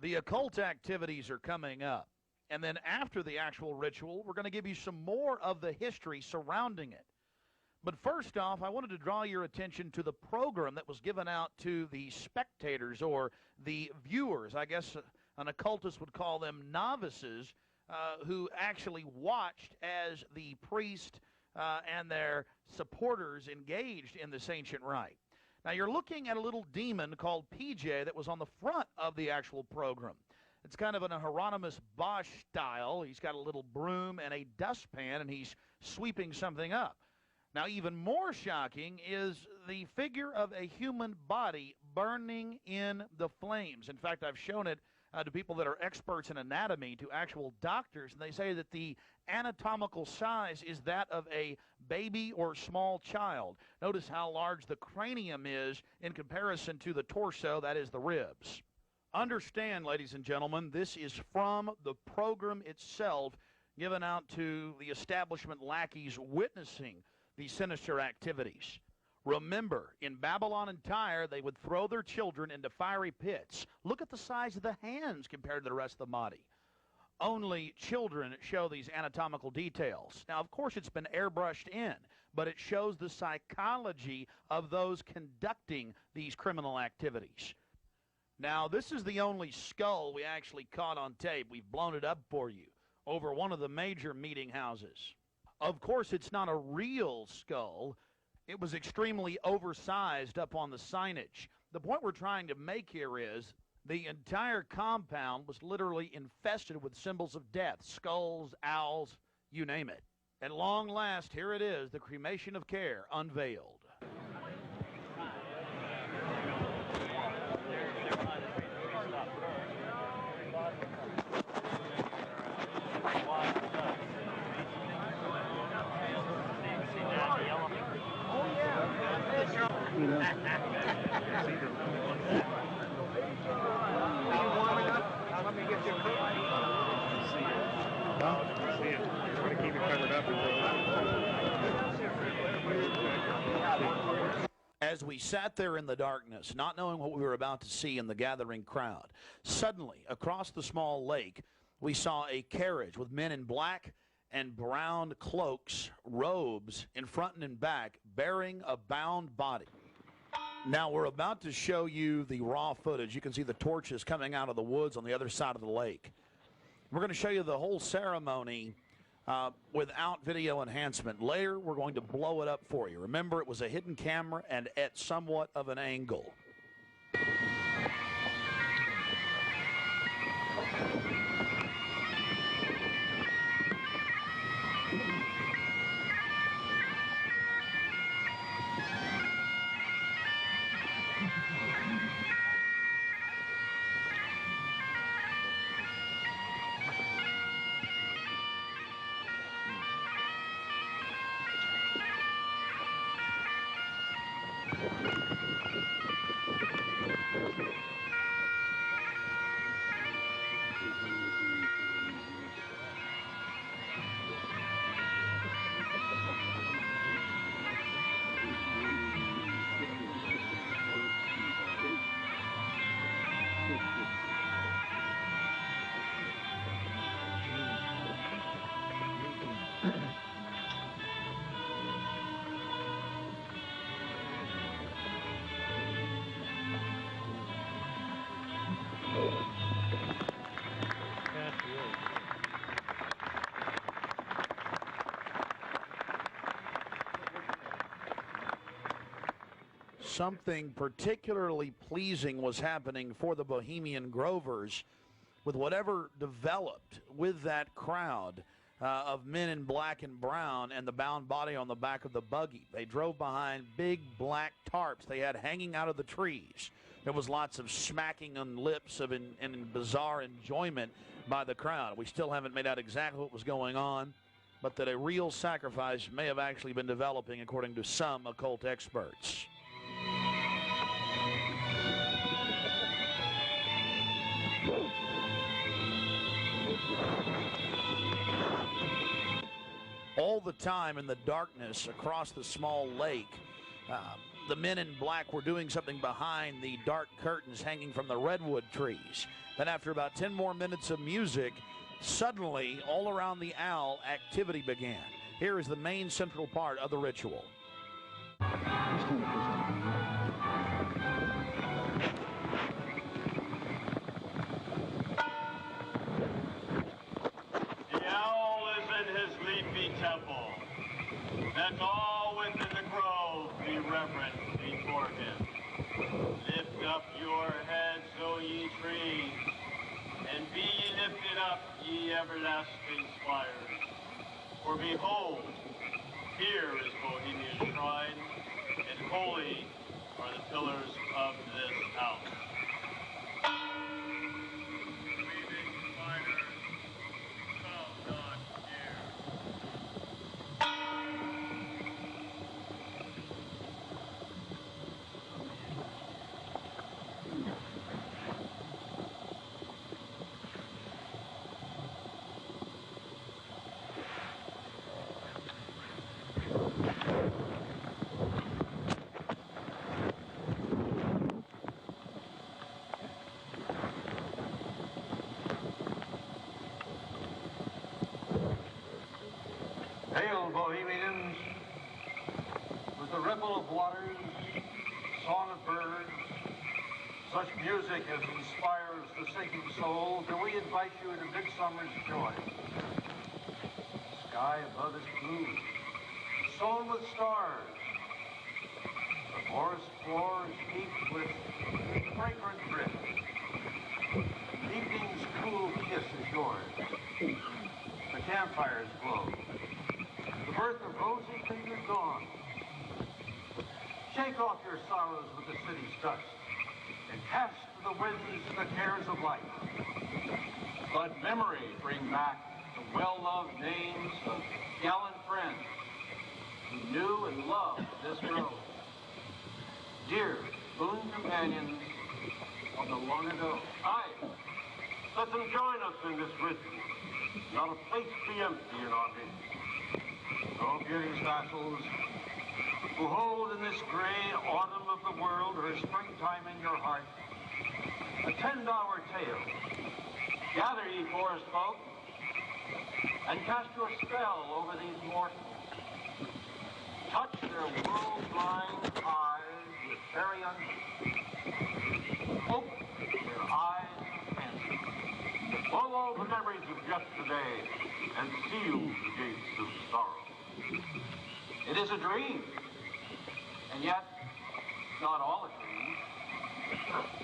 The occult activities are coming up. And then after the actual ritual, we're going to give you some more of the history surrounding it. But first off, I wanted to draw your attention to the program that was given out to the spectators or the viewers. I guess an occultist would call them novices, who actually watched as the priest and their supporters engaged in this ancient rite. Now, you're looking at a little demon called PJ that was on the front of the actual program. It's kind of an Hieronymus Bosch style. He's got a little broom and a dustpan, and he's sweeping something up. Now, even more shocking is the figure of a human body burning in the flames. In fact, I've shown it to people that are experts in anatomy, to actual doctors, and they say that the anatomical size is that of a baby or small child. Notice how large the cranium is in comparison to the torso, that is the ribs. Understand, ladies and gentlemen, this is from the program itself given out to the establishment lackeys witnessing these sinister activities. Remember, in Babylon and Tyre, they would throw their children into fiery pits. Look at the size of the hands compared to the rest of the body. Only children show these anatomical details. Now, of course, it's been airbrushed in, but it shows the psychology of those conducting these criminal activities. Now, this is the only skull we actually caught on tape. We've blown it up for you over one of the major meeting houses. Of course, it's not a real skull. It was extremely oversized up on the signage. The point we're trying to make here is the entire compound was literally infested with symbols of death, skulls, owls, you name it. At long last, here it is, the cremation of care unveiled. Let me get you a coat. See it. You want to keep it covered up. As we sat there in the darkness, not knowing what we were about to see in the gathering crowd, suddenly, across the small lake, we saw a carriage with men in black and brown cloaks, robes, in front and in back, bearing a bound body. Now, we're about to show you the raw footage. You can see the torches coming out of the woods on the other side of the lake. We're going to show you the whole ceremony without video enhancement. Later, we're going to blow it up for you. Remember, it was a hidden camera and at somewhat of an angle. Something particularly pleasing was happening for the Bohemian Grovers with whatever developed with that crowd of men in black and brown and the bound body on the back of the buggy. They drove behind big black tarps they had hanging out of the trees. There was lots of smacking on lips of in bizarre enjoyment by the crowd. We still haven't made out exactly what was going on, but that a real sacrifice may have actually been developing according to some occult experts. All the time in the darkness across the small lake, the men in black were doing something behind the dark curtains hanging from the redwood trees. Then after about 10 more minutes of music, suddenly all around the owl activity began. Here is the main central part of the ritual. The owl is in his leafy temple. Let all within the grove be reverent before him. Lift up your heads, O ye trees, and be ye lifted up, ye everlasting spires. For behold, here is Bohemian shrine, and holy are the pillars of this house. Weaving spiders, come not near. Hail, Bohemians! With the ripple of waters, song of birds, such music as inspires the sinking soul, do we invite you into midsummer's joy. The sky above is blue, sown with stars. The forest floor is heaped with fragrant drift. Evening's cool kiss is yours. The campfires glow. The birth of rosy fingered dawn. Shake off your sorrows with the city's dust and cast to the winds the cares of life. Let memory bring back the well-loved names of gallant friends who knew and loved this grove. Dear boon companions of the long ago. Aye, let them join us in this ritual. Not a place be empty in our midst. Oh, beauty's vassals, who hold in this gray autumn of the world her springtime in your heart, a 10-hour tale. Gather, ye forest folk, and cast your spell over these mortals. Touch their world-blind eyes with fairy unction. Open their eyes and blow all the memories of yesterday and seal the gates of sorrow. It is a dream, and yet not all a dream.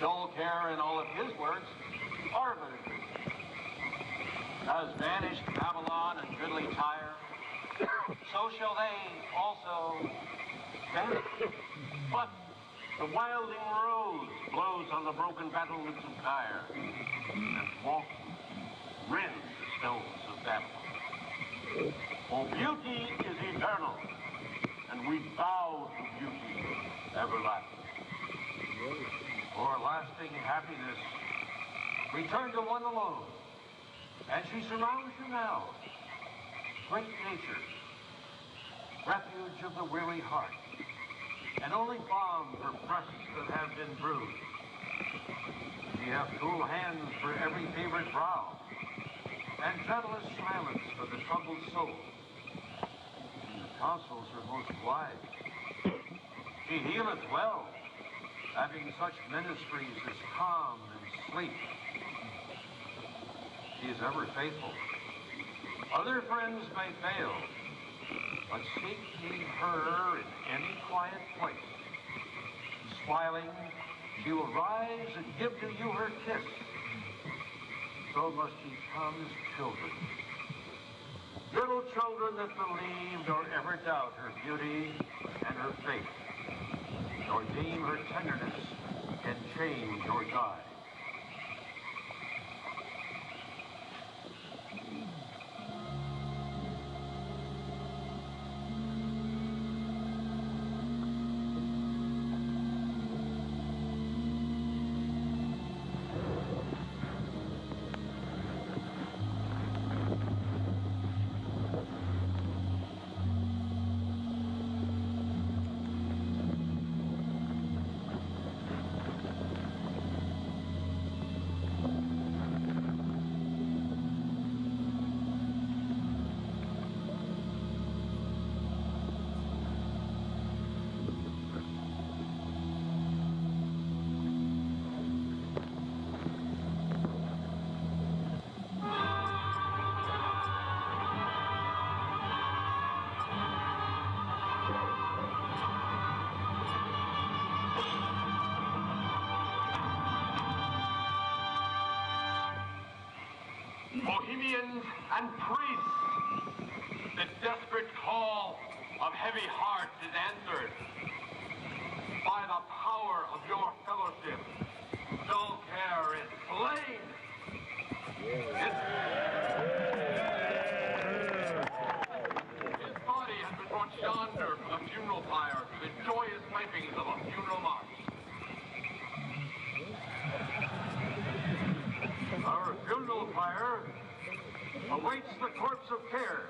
Dull care and all of his works are but a dream. As vanished Babylon and goodly Tyre, so shall they also vanish. But the wilding rose blows on the broken battlements of Tyre, and walks rends the stones of Babylon. For beauty is eternal, and we bow to beauty everlasting. For lasting happiness, return to one alone, and she surrounds you now. Great nature, refuge of the weary heart, and only balm for breasts that have been bruised. Ye have cool hands for every favored brow, and gentlest silence for the troubled soul. The counsels are most wise. She healeth well, having such ministries as calm and sleep. She is ever faithful. Other friends may fail, but seek ye her in any quiet place. Smiling, she will rise and give to you her kiss. So must ye come as children. Little children that believe nor ever doubt her beauty and her faith, nor deem her tenderness can change or die. Bohemians and priests, the desperate call of heavy hearts is answered by the power of your fellowship. Dull care is slain. His body has been brought yonder from the funeral pyre to the joyous pipings of a funeral march. Our funeral pyre awaits the corpse of care.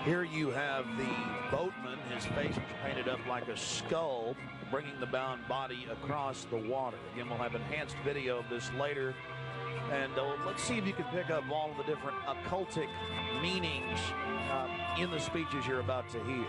Here you have the boatman. His face was painted up like a skull, bringing the bound body across the water. Again, we'll have enhanced video of this later. And let's see if you can pick up all of the different occultic meanings in the speeches you're about to hear.